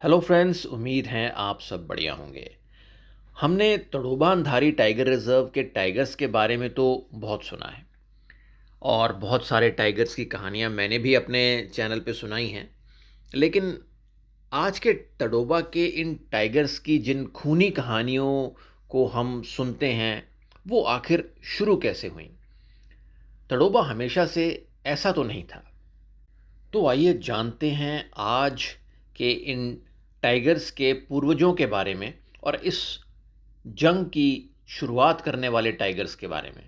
Hello friends, उम्मीद है आप सब बढ़िया होंगे। हमने तड़ोबा अंधारी टाइगर रिज़र्व के टाइगर्स के बारे में तो बहुत सुना है और बहुत सारे टाइगर्स की कहानियाँ मैंने भी अपने चैनल पे सुनाई हैं। लेकिन आज के तड़ोबा के इन टाइगर्स की जिन खूनी कहानियों को हम सुनते हैं, वो आखिर शुरू कैसे हुईं? तड़ोबा हमेशा से ऐसा तो नहीं था। तो आइए जानते हैं आज के इन टाइगर्स के पूर्वजों के बारे में और इस जंग की शुरुआत करने वाले टाइगर्स के बारे में।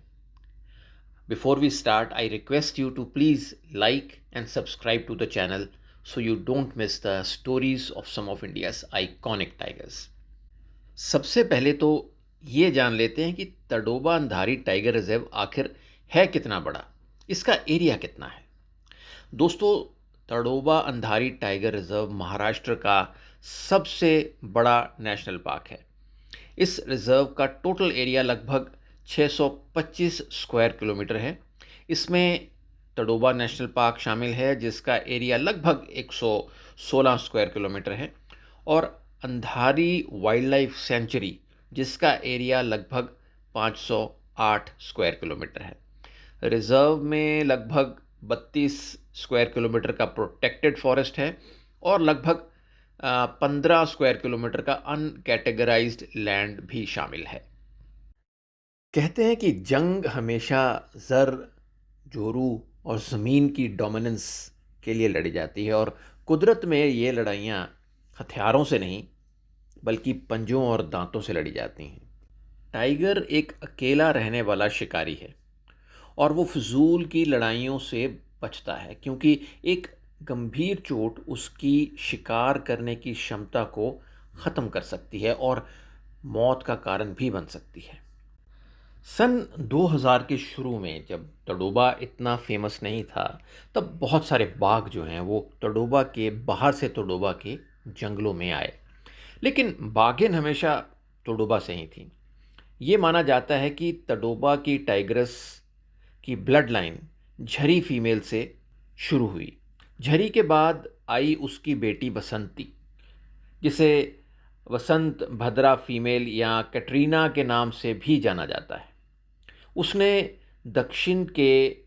Before we start, I request you to please like and subscribe to the channel so you don't miss the stories of some of India's iconic tigers. सबसे पहले तो ये जान लेते हैं कि तडोबा अंधारी टाइगर रिजर्व आखिर है कितना बड़ा, इसका एरिया कितना है। दोस्तों, तड़ोबा अंधारी टाइगर रिजर्व महाराष्ट्र का सबसे बड़ा नेशनल पार्क है। इस रिजर्व का टोटल एरिया लगभग 625 स्क्वायर किलोमीटर है। इसमें तड़ोबा नेशनल पार्क शामिल है, जिसका एरिया लगभग 116 स्क्वायर किलोमीटर है, और अंधारी वाइल्ड लाइफ सेंचुरी, जिसका एरिया लगभग 508 स्क्वायर किलोमीटर है। रिजर्व में लगभग 32 स्क्वायर किलोमीटर का प्रोटेक्टेड फॉरेस्ट है और लगभग 15 स्क्वायर किलोमीटर का अनकैटेगराइज्ड लैंड भी शामिल है। कहते हैं कि जंग हमेशा ज़र, जोरू और ज़मीन की डोमिनेंस के लिए लड़ी जाती है, और कुदरत में ये लड़ाइयाँ हथियारों से नहीं बल्कि पंजों और दांतों से लड़ी जाती हैं। टाइगर एक अकेला रहने वाला शिकारी है और वो फजूल की लड़ाइयों से बचता है, क्योंकि एक गंभीर चोट उसकी शिकार करने की क्षमता को ख़त्म कर सकती है और मौत का कारण भी बन सकती है। सन 2000 के शुरू में जब तडोबा इतना फेमस नहीं था, तब बहुत सारे बाघ जो हैं वो तडोबा के बाहर से तडोबा के जंगलों में आए। लेकिन बाघिन हमेशा तडोबा से ही थी। ये माना जाता है कि तडोबा की टाइग्रेस की ब्लड लाइन झरी फीमेल से शुरू हुई। झरी के बाद आई उसकी बेटी बसंती, जिसे वसंत भद्रा फीमेल या कैटरीना के नाम से भी जाना जाता है। उसने दक्षिण के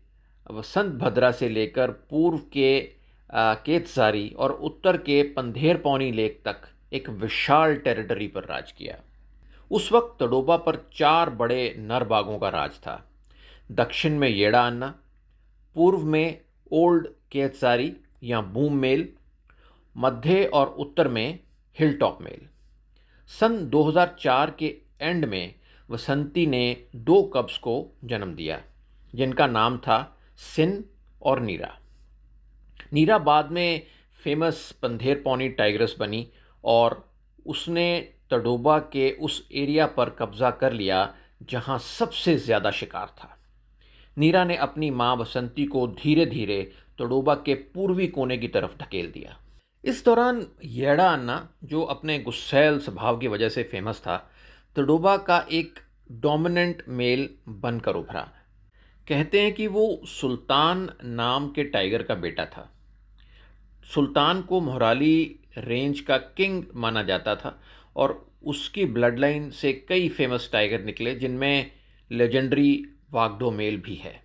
वसंत भद्रा से लेकर पूर्व के केतसारी और उत्तर के पंधेर पौनी लेक तक एक विशाल टेरिटरी पर राज किया। उस वक्त तडोबा पर 4 बड़े नर बाघों का राज था। दक्षिण में येड़ा अन्ना, पूर्व में ओल्ड केतसारी या बूम मेल, मध्य और उत्तर में हिल टॉप मेल। सन 2004 के एंड में वसंती ने 2 कब्स को जन्म दिया, जिनका नाम था सिन और नीरा। नीरा बाद में फेमस पंधेर पौनी टाइग्रेस बनी और उसने तडोबा के उस एरिया पर कब्जा कर लिया जहां सबसे ज़्यादा शिकार था। नीरा ने अपनी मां बसंती को धीरे धीरे तडोबा के पूर्वी कोने की तरफ ढकेल दिया। इस दौरान येड़ा अन्ना, जो अपने गुस्सैल स्वभाव की वजह से फेमस था, तडोबा का एक डोमिनेंट मेल बनकर उभरा। कहते हैं कि वो सुल्तान नाम के टाइगर का बेटा था। सुल्तान को मोहराली रेंज का किंग माना जाता था और उसकी ब्लड लाइन से कई फेमस टाइगर निकले, जिनमें लेजेंडरी वागडो मेल भी है।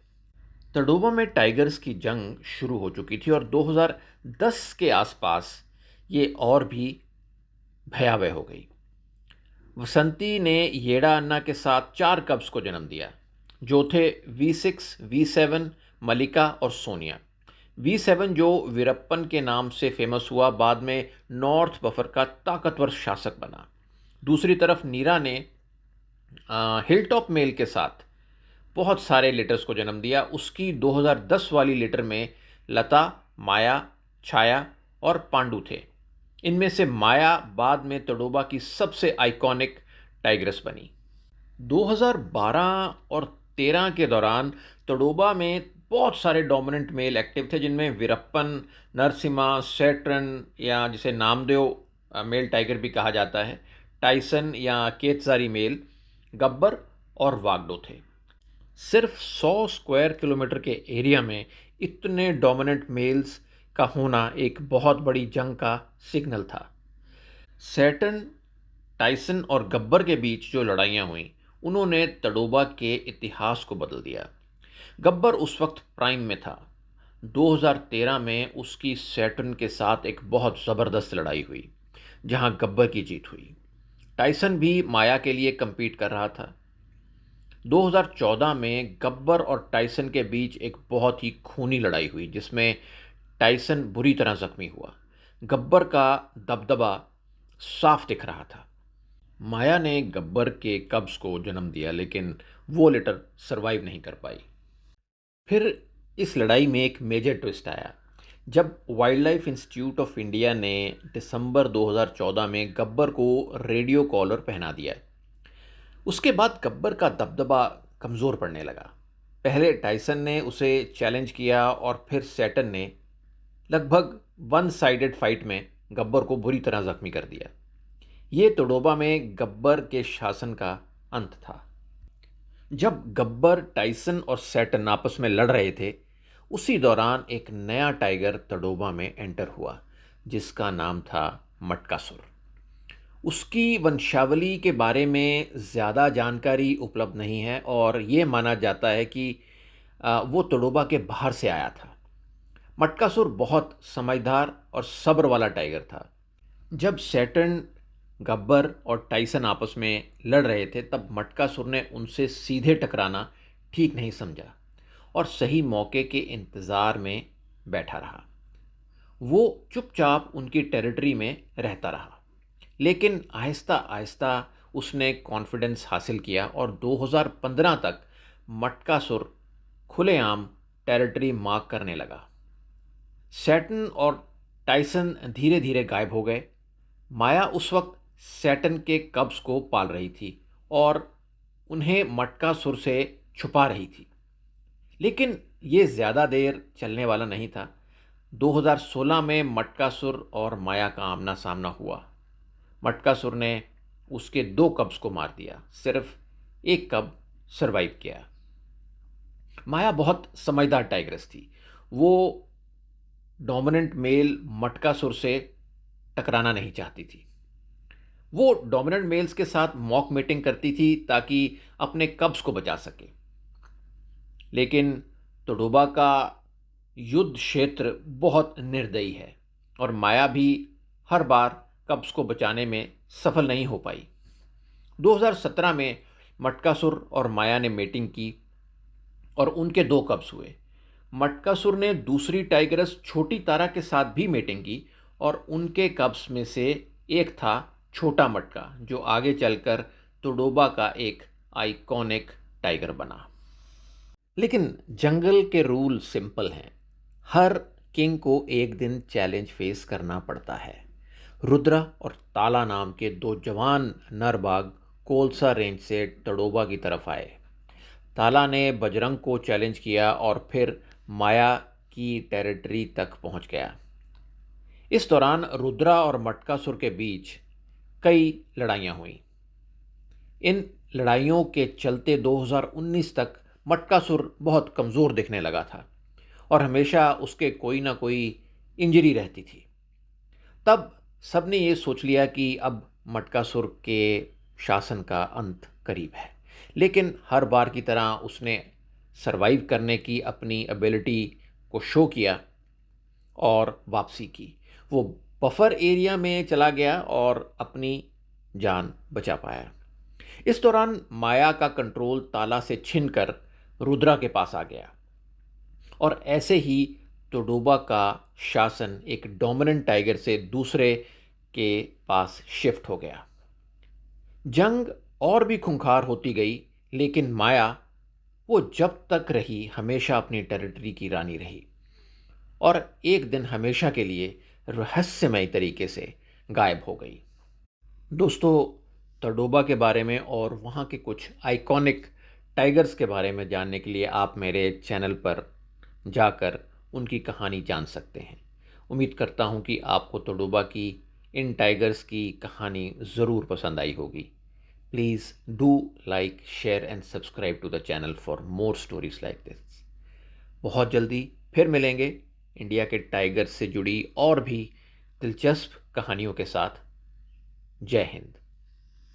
तडोबा में टाइगर्स की जंग शुरू हो चुकी थी और 2010 के आसपास ये और भी भयावह हो गई। वसंती ने येड़ा अन्ना के साथ 4 कब्स को जन्म दिया, जो थे V6, V7, मलिका और सोनिया। V7, जो वीरप्पन के नाम से फेमस हुआ, बाद में नॉर्थ बफर का ताकतवर शासक बना। दूसरी तरफ नीरा ने हिल टॉप मेल के साथ बहुत सारे लिटर्स को जन्म दिया। उसकी 2010 वाली लिटर में लता, माया, छाया और पांडु थे। इनमें से माया बाद में तडोबा की सबसे आइकॉनिक टाइग्रेस बनी। 2012 और 13 के दौरान तडोबा में बहुत सारे डोमिनेंट मेल एक्टिव थे, जिनमें वीरप्पन, नरसिम्हा, सैटर्न या जिसे नामदेव मेल टाइगर भी कहा जाता है, टाइसन या केतसारी मेल, गब्बर और वागडो थे। सिर्फ 100 स्क्वायर किलोमीटर के एरिया में इतने डोमिनेंट मेल्स का होना एक बहुत बड़ी जंग का सिग्नल था। सैटर्न, टाइसन और गब्बर के बीच जो लड़ाइयाँ हुईं, उन्होंने तडोबा के इतिहास को बदल दिया। गब्बर उस वक्त प्राइम में था। 2013 में उसकी सैटर्न के साथ एक बहुत ज़बरदस्त लड़ाई हुई, जहां गब्बर की जीत हुई। टाइसन भी माया के लिए कम्पीट कर रहा था। 2014 में गब्बर और टाइसन के बीच एक बहुत ही खूनी लड़ाई हुई, जिसमें टाइसन बुरी तरह जख्मी हुआ। गब्बर का दबदबा साफ दिख रहा था। माया ने गब्बर के कब्ज को जन्म दिया, लेकिन वो लिटर सरवाइव नहीं कर पाई। फिर इस लड़ाई में एक मेजर ट्विस्ट आया, जब wild life institute of India ने दिसंबर 2014 में गब्बर को रेडियो कॉलर पहना दिया। उसके बाद गब्बर का दबदबा कमज़ोर पड़ने लगा। पहले टाइसन ने उसे चैलेंज किया और फिर सैटन ने लगभग वन साइडेड फाइट में गब्बर को बुरी तरह जख्मी कर दिया। ये तडोबा में गब्बर के शासन का अंत था। जब गब्बर, टाइसन और सैटन आपस में लड़ रहे थे, उसी दौरान एक नया टाइगर तडोबा में एंटर हुआ, जिसका नाम था मटकासुर। उसकी वंशावली के बारे में ज़्यादा जानकारी उपलब्ध नहीं है और ये माना जाता है कि वो तडोबा के बाहर से आया था। मटकासुर बहुत समझदार और सब्र वाला टाइगर था। जब सैटर्न, गब्बर और टाइसन आपस में लड़ रहे थे, तब मटकासुर ने उनसे सीधे टकराना ठीक नहीं समझा और सही मौके के इंतज़ार में बैठा रहा। वो चुपचाप उनकी टेरिटरी में रहता रहा, लेकिन आहिस्ता आहिस्ता उसने कॉन्फिडेंस हासिल किया और 2015 तक मटकासुर खुलेआम टेरिटरी मार्क करने लगा। सैटन और टाइसन धीरे धीरे गायब हो गए। माया उस वक्त सैटन के कब्ज को पाल रही थी और उन्हें मटकासुर से छुपा रही थी। लेकिन ये ज़्यादा देर चलने वाला नहीं था। 2016 में मटकासुर और माया का आमना सामना हुआ। मटकासुर ने उसके 2 कब्ज को मार दिया, सिर्फ एक कब सरवाइव किया। माया बहुत समझदार टाइग्रेस थी। वो डोमिनेंट मेल मटकासुर से टकराना नहीं चाहती थी। वो डोमिनेंट मेल्स के साथ मॉक मीटिंग करती थी ताकि अपने कब्ज को बचा सके। लेकिन तडोबा का युद्ध क्षेत्र बहुत निर्दयी है और माया भी हर बार कब्ज को बचाने में सफल नहीं हो पाई। 2017 में मटकासुर और माया ने मीटिंग की और उनके 2 कब्ज हुए। मटकासुर ने दूसरी टाइगरस छोटी तारा के साथ भी मीटिंग की और उनके कब्ज में से एक था छोटा मटका, जो आगे चलकर तडोबा का एक आइकॉनिक टाइगर बना। लेकिन जंगल के रूल सिंपल हैं। हर किंग को एक दिन चैलेंज फेस करना पड़ता है। रुद्रा और ताला नाम के 2 जवान नर बाघ कोलसा रेंज से तडोबा की तरफ आए। ताला ने बजरंग को चैलेंज किया और फिर माया की टेरिटरी तक पहुंच गया। इस दौरान रुद्रा और मटकासुर के बीच कई लड़ाइयाँ हुईं। इन लड़ाइयों के चलते 2019 तक मटकासुर बहुत कमज़ोर दिखने लगा था और हमेशा उसके कोई ना कोई इंजरी रहती थी। तब सबने ये सोच लिया कि अब मटकासुर के शासन का अंत करीब है। लेकिन हर बार की तरह उसने सरवाइव करने की अपनी एबिलिटी को शो किया और वापसी की। वो बफर एरिया में चला गया और अपनी जान बचा पाया। इस दौरान माया का कंट्रोल ताला से छिनकर रुद्रा के पास आ गया और ऐसे ही तडोबा का शासन एक डोमिनेंट टाइगर से दूसरे के पास शिफ्ट हो गया। जंग और भी खूंखार होती गई, लेकिन माया, वो जब तक रही, हमेशा अपनी टेरिटरी की रानी रही और एक दिन हमेशा के लिए रहस्यमय तरीके से गायब हो गई। दोस्तों, तडोबा के बारे में और वहाँ के कुछ आइकॉनिक टाइगर्स के बारे में जानने के लिए आप मेरे चैनल पर जाकर उनकी कहानी जान सकते हैं। उम्मीद करता हूँ कि आपको तडोबा की इन टाइगर्स की कहानी ज़रूर पसंद आई होगी। Please do like, share and subscribe to the channel for more stories like this. बहुत जल्दी फिर मिलेंगे इंडिया के टाइगर्स से जुड़ी और भी दिलचस्प कहानियों के साथ। जय हिंद।